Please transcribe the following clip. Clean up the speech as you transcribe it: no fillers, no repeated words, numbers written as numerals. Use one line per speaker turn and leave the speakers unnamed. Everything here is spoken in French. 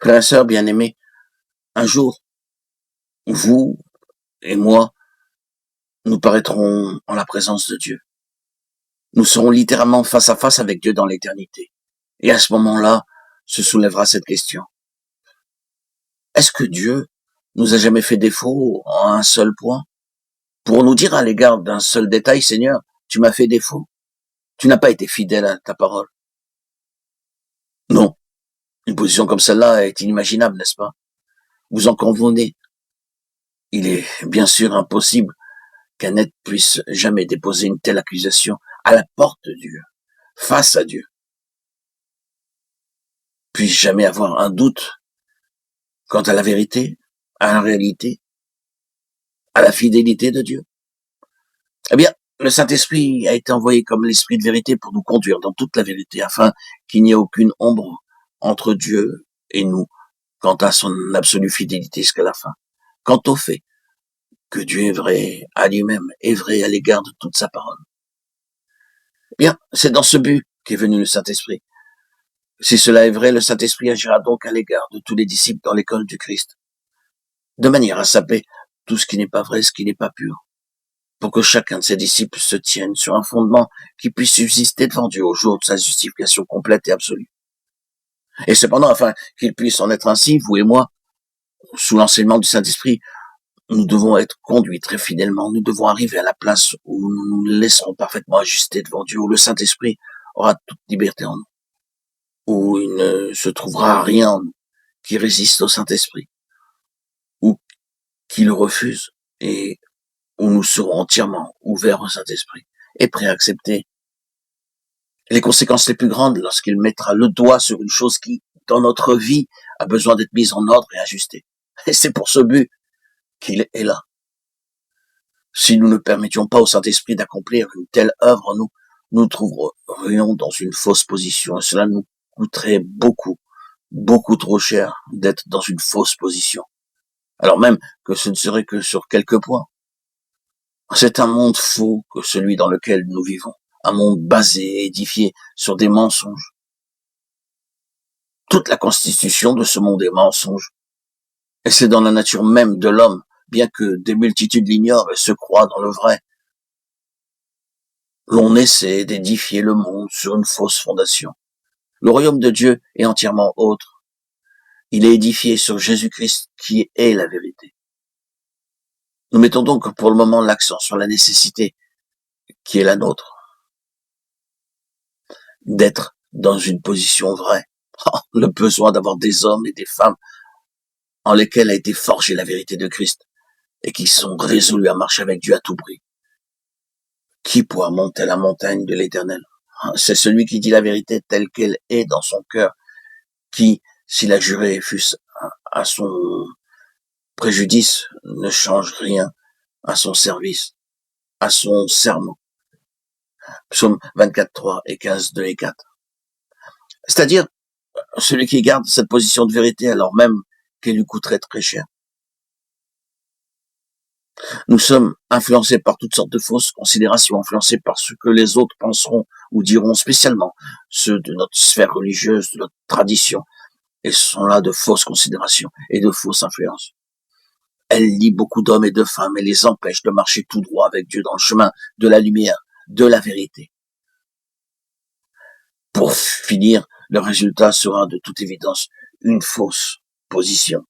Frères et sœurs bien-aimés, un jour, vous et moi, nous paraîtrons en la présence de Dieu. Nous serons littéralement face à face avec Dieu dans l'éternité. Et à ce moment-là, se soulèvera cette question. Est-ce que Dieu nous a jamais fait défaut en un seul point? Pour nous dire à l'égard d'un seul détail, Seigneur, tu m'as fait défaut. Tu n'as pas été fidèle à ta parole. Non. Une position comme celle-là est inimaginable, n'est-ce pas? Vous en convenez. Il est bien sûr impossible qu'un être puisse jamais déposer une telle accusation à la porte de Dieu, face à Dieu. Puisse jamais avoir un doute quant à la vérité, à la réalité, à la fidélité de Dieu. Eh bien, le Saint-Esprit a été envoyé comme l'Esprit de vérité pour nous conduire dans toute la vérité, afin qu'il n'y ait aucune ombre entre Dieu et nous, quant à son absolue fidélité jusqu'à la fin. Quant au fait que Dieu est vrai à lui-même, est vrai à l'égard de toute sa parole. Eh bien, c'est dans ce but qu'est venu le Saint-Esprit. Si cela est vrai, le Saint-Esprit agira donc à l'égard de tous les disciples dans l'école du Christ, de manière à saper tout ce qui n'est pas vrai, ce qui n'est pas pur, pour que chacun de ses disciples se tienne sur un fondement qui puisse subsister devant Dieu au jour de sa justification complète et absolue. Et cependant, afin qu'il puisse en être ainsi, vous et moi, sous l'enseignement du Saint-Esprit, nous devons être conduits très fidèlement, nous devons arriver à la place où nous nous laisserons parfaitement ajuster devant Dieu, où le Saint-Esprit aura toute liberté en nous, où il ne se trouvera rien en nous qui résiste au Saint-Esprit, ou qui le refuse, et où nous serons entièrement ouverts au Saint-Esprit et prêts à accepter les conséquences les plus grandes lorsqu'il mettra le doigt sur une chose qui, dans notre vie, a besoin d'être mise en ordre et ajustée. Et c'est pour ce but qu'il est là. Si nous ne permettions pas au Saint-Esprit d'accomplir une telle œuvre en nous, nous trouverions dans une fausse position. Et cela nous coûterait beaucoup, beaucoup trop cher d'être dans une fausse position. Alors même que ce ne serait que sur quelques points. C'est un monde faux que celui dans lequel nous vivons. Un monde basé et édifié sur des mensonges. Toute la constitution de ce monde est mensonge. Et c'est dans la nature même de l'homme, bien que des multitudes l'ignorent et se croient dans le vrai. L'on essaie d'édifier le monde sur une fausse fondation. Le royaume de Dieu est entièrement autre. Il est édifié sur Jésus-Christ qui est la vérité. Nous mettons donc pour le moment l'accent sur la nécessité qui est la nôtre d'être dans une position vraie. Le besoin d'avoir des hommes et des femmes en lesquels a été forgée la vérité de Christ et qui sont résolus à marcher avec Dieu à tout prix. Qui pourra monter la montagne de l'Éternel? C'est celui qui dit la vérité telle qu'elle est dans son cœur, qui, s'il a juré, fût à son préjudice, ne change rien à son service, à son serment. Psaume 24, 3 et 15, 2 et 4. C'est-à-dire, celui qui garde cette position de vérité alors même qu'elle lui coûterait très cher. Nous sommes influencés par toutes sortes de fausses considérations, influencés par ce que les autres penseront ou diront, spécialement ceux de notre sphère religieuse, de notre tradition, et ce sont là de fausses considérations et de fausses influences. Elle lie beaucoup d'hommes et de femmes et les empêche de marcher tout droit avec Dieu dans le chemin de la lumière, de la vérité. Pour finir, le résultat sera de toute évidence une fausse position.